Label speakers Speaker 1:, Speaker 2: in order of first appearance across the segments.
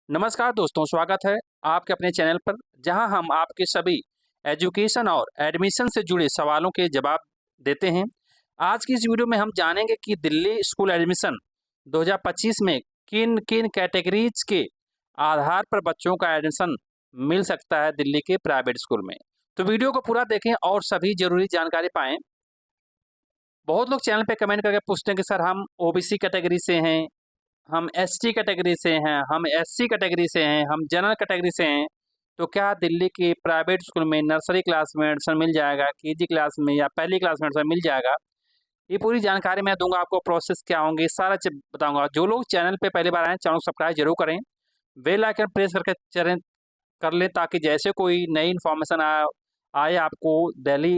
Speaker 1: नमस्कार दोस्तों, स्वागत है आपके अपने चैनल पर जहां हम आपके सभी एजुकेशन और एडमिशन से जुड़े सवालों के जवाब देते हैं। आज की इस वीडियो में हम जानेंगे कि दिल्ली स्कूल एडमिशन 2025 में किन किन कैटेगरीज के आधार पर बच्चों का एडमिशन मिल सकता है दिल्ली के प्राइवेट स्कूल में। तो वीडियो को पूरा देखें और सभी जरूरी जानकारी पाएँ। बहुत लोग चैनल पर कमेंट करके पूछते हैं कि सर हम ओबीसी कैटेगरी से हैं, हम एसटी कैटेगरी से हैं, हम एससी कैटेगरी से हैं, हम जनरल कैटेगरी से हैं, तो क्या दिल्ली के प्राइवेट स्कूल में नर्सरी क्लास में एडमिशन मिल जाएगा, केजी क्लास में या पहली क्लास में एडमिशन मिल जाएगा? ये पूरी जानकारी मैं दूंगा आपको, प्रोसेस क्या होंगे सारा चीज बताऊंगा। जो लोग चैनल पे पहली बार आए चैनल सब्सक्राइब जरूर करें, बेल आइकन प्रेस करके चलें कर लें ताकि जैसे कोई नई इन्फॉर्मेशन आए आपको दिल्ली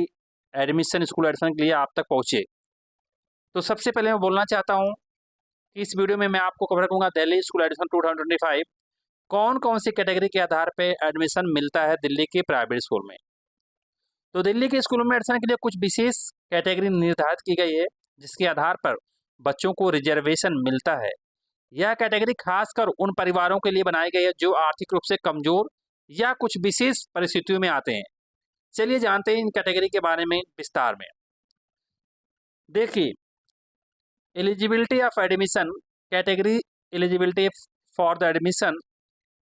Speaker 1: एडमिशन स्कूल एडमिशन के लिए आप तक पहुँचे। तो सबसे पहले मैं बोलना चाहता हूँ इस वीडियो में मैं आपको कवर करूंगा दिल्ली स्कूल एडमिशन 2025 कौन कौन सी कैटेगरी के आधार पे एडमिशन मिलता है दिल्ली के प्राइवेट स्कूल में। तो दिल्ली के स्कूलों में एडमिशन के लिए कुछ विशेष कैटेगरी निर्धारित की गई है जिसके आधार पर बच्चों को रिजर्वेशन मिलता है। यह कैटेगरी खासकर उन परिवारों के लिए बनाई गई है जो आर्थिक रूप से कमजोर या कुछ विशेष परिस्थितियों में आते हैं। चलिए जानते हैं इन कैटेगरी के बारे में विस्तार में। देखिए, eligibility of admission category, eligibility for the admission.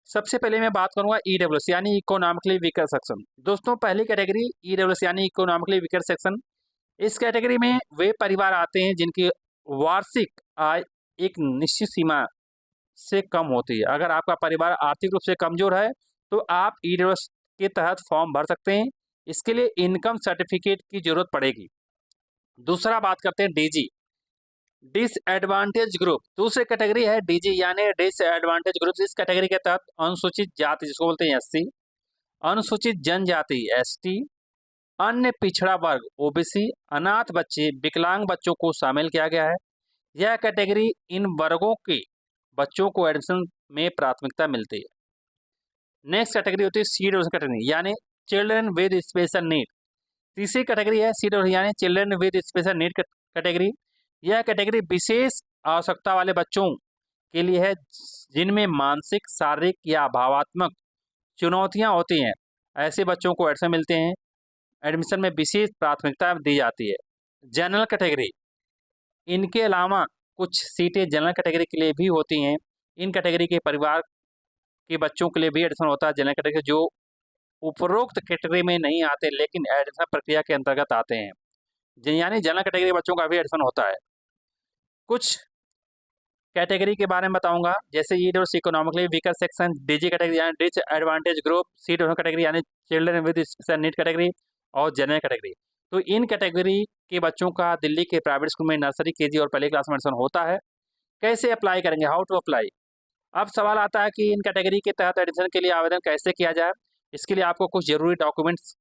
Speaker 1: सबसे पहले मैं बात करूंगा ईडब्ल्यूएस यानी इकोनॉमिकली वीकर सेक्शन। दोस्तों, पहली कैटेगरी ईडब्ल्यूएस यानी इकोनॉमिकली वीकर सेक्शन। इस कैटेगरी में वे परिवार आते हैं जिनकी वार्षिक आय एक निश्चित सीमा से कम होती है। अगर आपका परिवार आर्थिक रूप से कमजोर है तो आप ईडब्ल्यूएस के तहत फॉर्म भर सकते हैं। इसके लिए इनकम सर्टिफिकेट की जरूरत पड़ेगी। दूसरा बात करते हैं डीजी, डिसएडवांटेज ग्रुप। दूसरी कैटेगरी है डीजी यानी डिसएडवांटेज ग्रुप। इस कैटेगरी के तहत अनुसूचित जाति जिसको बोलते हैं एससी, अनुसूचित जनजाति एसटी, अन्य पिछड़ा वर्ग ओबीसी, अनाथ बच्चे, विकलांग बच्चों को शामिल किया गया है। यह कैटेगरी इन वर्गों के बच्चों को एडमिशन में प्राथमिकता मिलती है। नेक्स्ट कैटेगरी होती है सीडब्ल्यू कैटेगरी यानी चिल्ड्रन विद स्पेशल नीड। तीसरी कैटेगरी है सीडब्ल्यू यानी children with special need category. यह कैटेगरी विशेष आवश्यकता वाले बच्चों के लिए है जिनमें मानसिक, शारीरिक या भावात्मक चुनौतियां होती हैं। ऐसे बच्चों को एडमिशन मिलते हैं। एडमिशन में विशेष प्राथमिकता दी जाती है। जनरल कैटेगरी, इनके अलावा कुछ सीटें जनरल कैटेगरी के लिए भी होती हैं। इन कैटेगरी के परिवार के बच्चों के लिए भी एडमिशन होता है। जनरल कैटेगरी जो उपरोक्त कैटेगरी में नहीं आते लेकिन एडमिशन प्रक्रिया के अंतर्गत आते हैं, यानी जनरल कैटेगरी बच्चों का भी एडमिशन होता है। कुछ कैटेगरी के बारे में बताऊंगा जैसे EWS economically weaker section, DG category यानी डिसएडवांटेज ग्रुप, सीडब्ल्यू कैटेगरी यानी children with special need category और जनरल कैटेगरी। तो इन कैटेगरी के बच्चों का दिल्ली के प्राइवेट स्कूल में नर्सरी, केजी और पहली क्लास में एडमिशन होता है। कैसे अप्लाई करेंगे, हाउ टू अप्लाई। अब सवाल आता है कि इन कैटेगरी के तहत एडमिशन के लिए आवेदन कैसे किया जाए। इसके लिए आपको कुछ जरूरी डॉक्यूमेंट्स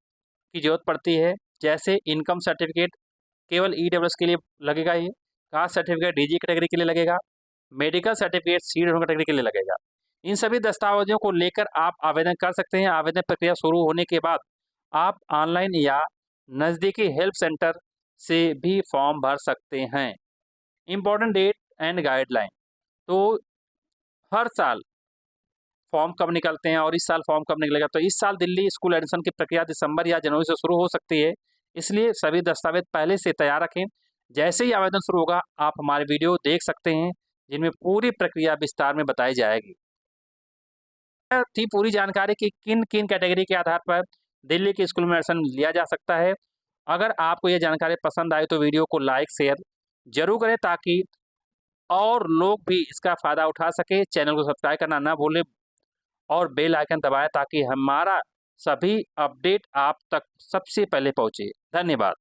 Speaker 1: की जरूरत पड़ती है जैसे इनकम सर्टिफिकेट, केवल ईडब्ल्यूएस के लिए लगेगा ये। कास्ट सर्टिफिकेट डीजी कैटेगरी के लिए लगेगा। मेडिकल सर्टिफिकेट सीडब्ल्यू कैटेगरी के लिए लगेगा। इन सभी दस्तावेजों को लेकर आप आवेदन कर सकते हैं। आवेदन प्रक्रिया शुरू होने के बाद आप ऑनलाइन या नज़दीकी हेल्प सेंटर से भी फॉर्म भर सकते हैं। Important date and guideline. तो हर साल फॉर्म कब निकलते हैं और इस साल फॉर्म कब निकलेगा। तो इस साल दिल्ली स्कूल एडमिशन की प्रक्रिया दिसंबर या जनवरी से शुरू हो सकती है, इसलिए सभी दस्तावेज पहले से तैयार रखें। जैसे ही आवेदन शुरू होगा आप हमारे वीडियो देख सकते हैं जिनमें पूरी प्रक्रिया विस्तार में बताई जाएगी। थी पूरी जानकारी कि किन किन कैटेगरी के आधार पर दिल्ली के स्कूल में एडमिशन लिया जा सकता है। अगर आपको यह जानकारी पसंद आए तो वीडियो को लाइक शेयर जरूर करें ताकि और लोग भी इसका फ़ायदा उठा सके। चैनल को सब्सक्राइब करना ना भूलें और बेल आइकन दबाएं ताकि हमारा सभी अपडेट आप तक सबसे पहले पहुंचे। धन्यवाद।